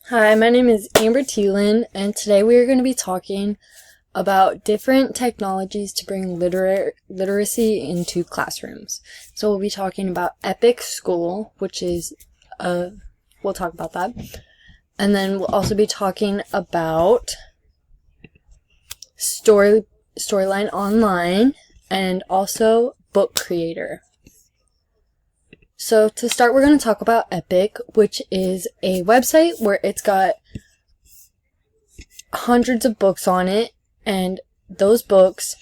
Hi, my name is Amber Thielen, and today we are going to be talking about different technologies to bring literacy into classrooms. So we'll be talking about Epic School, which is, we'll talk about that. And then we'll also be talking about Storyline Online and also Book Creator. So to start, we're going to talk about Epic, which is a website where it's got hundreds of books on it, and those books,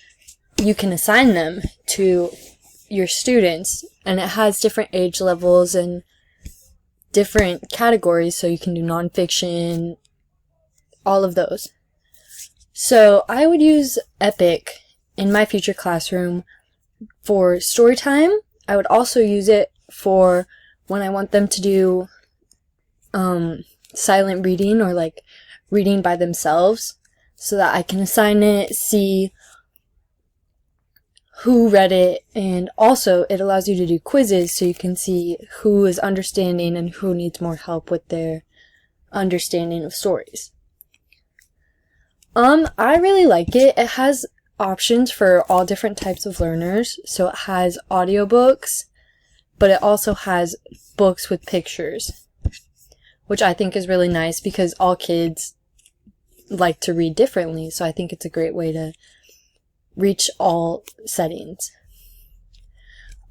you can assign them to your students, and it has different age levels and different categories, so you can do nonfiction, all of those. So I would use Epic in my future classroom for story time. I would also use it for when I want them to do silent reading or like reading by themselves, so that I can assign it, see who read it, and also it allows you to do quizzes so you can see who is understanding and who needs more help with their understanding of stories. I really like it. It has options for all different types of learners. So it has audiobooks, but it also has books with pictures, which I think is really nice because all kids like to read differently. So I think it's a great way to reach all settings.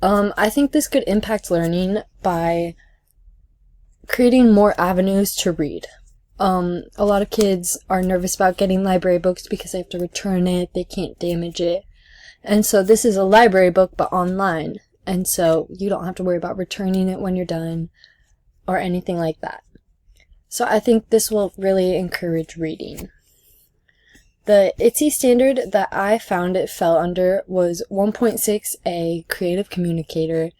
I think this could impact learning by creating more avenues to read. A lot of kids are nervous about getting library books because they have to return it, they can't damage it. And so this is a library book, but online. And so you don't have to worry about returning it when you're done or anything like that. So I think this will really encourage reading. The ITSE standard that I found it fell under was 1.6a, Creative Communicator,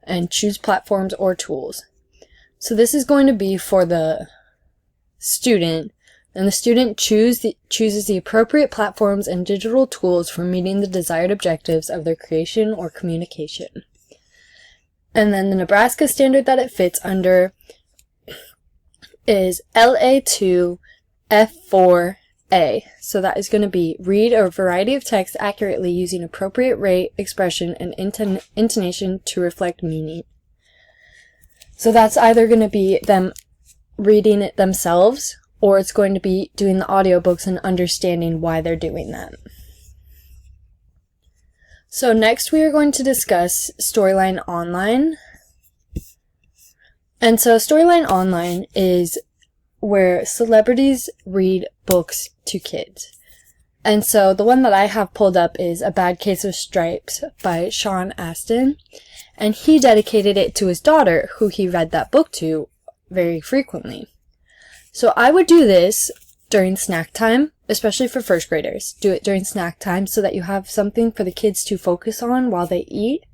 and choose platforms or tools. So this is going to be for the student, and the student chooses the appropriate platforms and digital tools for meeting the desired objectives of their creation or communication. And then the Nebraska standard that it fits under is LA2 F4A. So that is going to be read a variety of text accurately using appropriate rate, expression, and intonation to reflect meaning. So that's either going to be them reading it themselves, or it's going to be doing the audiobooks and understanding why they're doing that. So next we are going to discuss Storyline Online. And so Storyline Online is where celebrities read books to kids. And so the one that I have pulled up is A Bad Case of Stripes by Sean Astin. And he dedicated it to his daughter, who he read that book to very frequently. So I would do this during snack time, especially for first graders. Do it during snack time so that you have something for the kids to focus on while they eat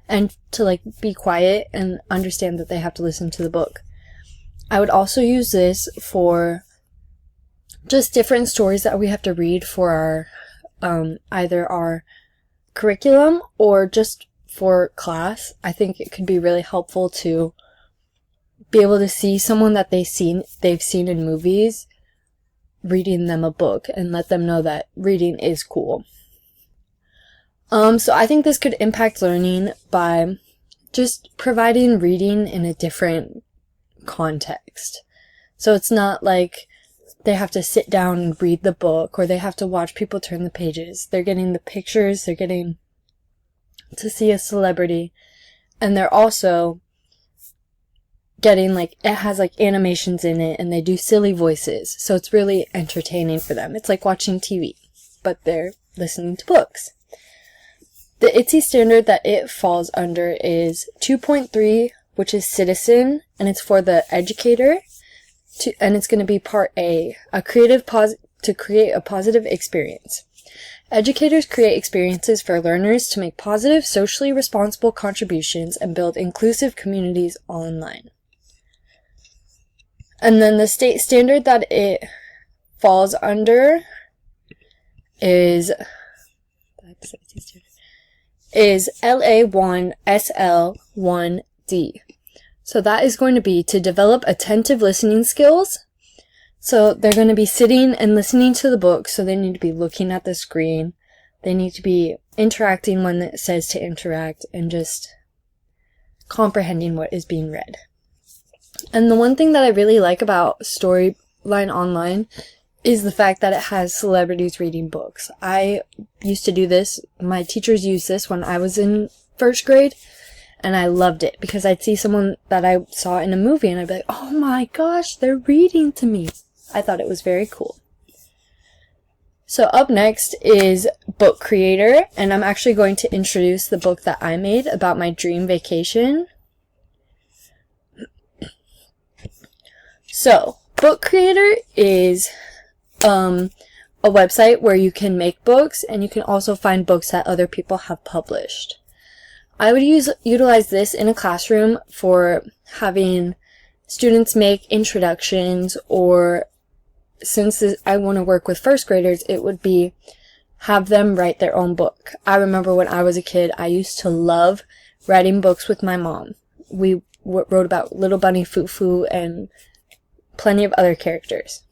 and to be quiet and understand that they have to listen to the book. I would also use this for just different stories that we have to read for our either our curriculum or just for class. I think it could be really helpful to be able to see someone that they've seen in movies reading them a book and let them know that reading is cool. So I think this could impact learning by just providing reading in a different context. So it's not like they have to sit down and read the book or they have to watch people turn the pages. They're getting the pictures, they're getting to see a celebrity, and they're also getting it has animations in it and they do silly voices. So it's really entertaining for them. It's like watching TV, but they're listening to books. The ITSE standard that it falls under is 2.3, which is citizen, and it's for the educator, and it's going to be part A, to create a positive experience. Educators create experiences for learners to make positive, socially responsible contributions and build inclusive communities online. And then the state standard that it falls under is LA1SL1D. So that is going to be to develop attentive listening skills, So they're going to be sitting and listening to the book, so they need to be looking at the screen. They need to be interacting when it says to interact and just comprehending what is being read. And the one thing that I really like about Storyline Online is the fact that it has celebrities reading books. I used to do this. My teachers used this when I was in first grade, and I loved it because I'd see someone that I saw in a movie and I'd be like, oh my gosh, they're reading to me. I thought it was very cool. So up next is Book Creator, and I'm actually going to introduce the book that I made about my dream vacation. So, Book Creator is a website where you can make books, and you can also find books that other people have published. I would utilize this in a classroom for having students make introductions, or since I want to work with first graders, it would be have them write their own book. I remember when I was a kid, I used to love writing books with my mom. We wrote about Little Bunny Foo and plenty of other characters.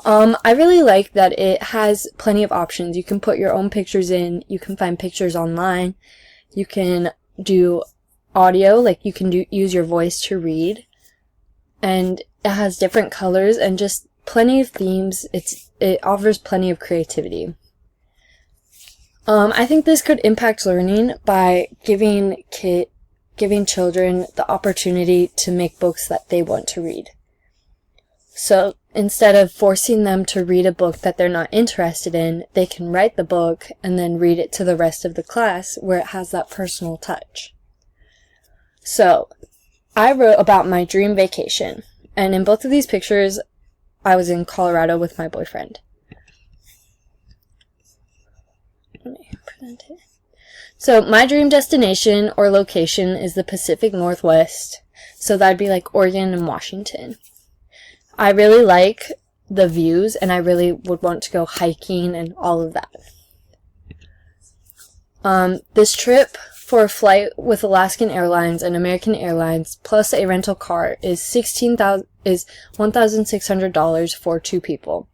I really like that it has plenty of options. You can put your own pictures in, you can find pictures online, you can do audio, like you can use your voice to read, and it has different colors and just plenty of themes. It offers plenty of creativity. I think this could impact learning by giving children the opportunity to make books that they want to read. So instead of forcing them to read a book that they're not interested in, they can write the book and then read it to the rest of the class where it has that personal touch. So I wrote about my dream vacation, and in both of these pictures, I was in Colorado with my boyfriend. Let me present it. So my dream destination or location is the Pacific Northwest. So that'd be like Oregon and Washington. I really like the views, and I really would want to go hiking and all of that. This trip for a flight with Alaskan Airlines and American Airlines plus a rental car is $1,600 for 2 people.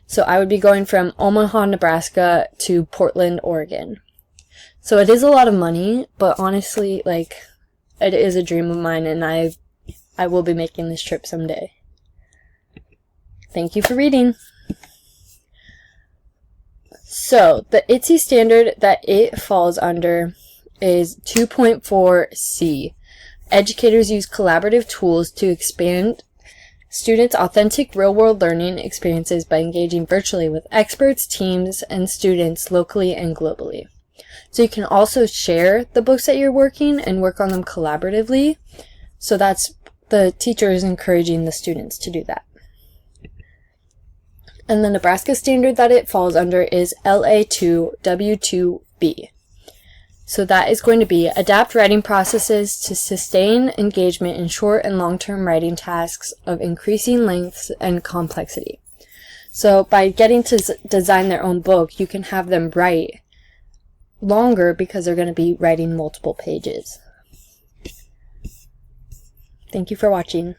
So I would be going from Omaha, Nebraska to Portland, Oregon. So it is a lot of money, but honestly, like, it is a dream of mine, and I will be making this trip someday. Thank you for reading. So the ITSE standard that it falls under is 2.4C. Educators use collaborative tools to expand students' authentic real-world learning experiences by engaging virtually with experts, teams, and students locally and globally. So you can also share the books that you're working and work on them collaboratively. So that's the teacher is encouraging the students to do that. And the Nebraska standard that it falls under is LA2W2B. So that is going to be adapt writing processes to sustain engagement in short and long-term writing tasks of increasing lengths and complexity. So by getting to design their own book, you can have them write longer because they're going to be writing multiple pages. Thank you for watching.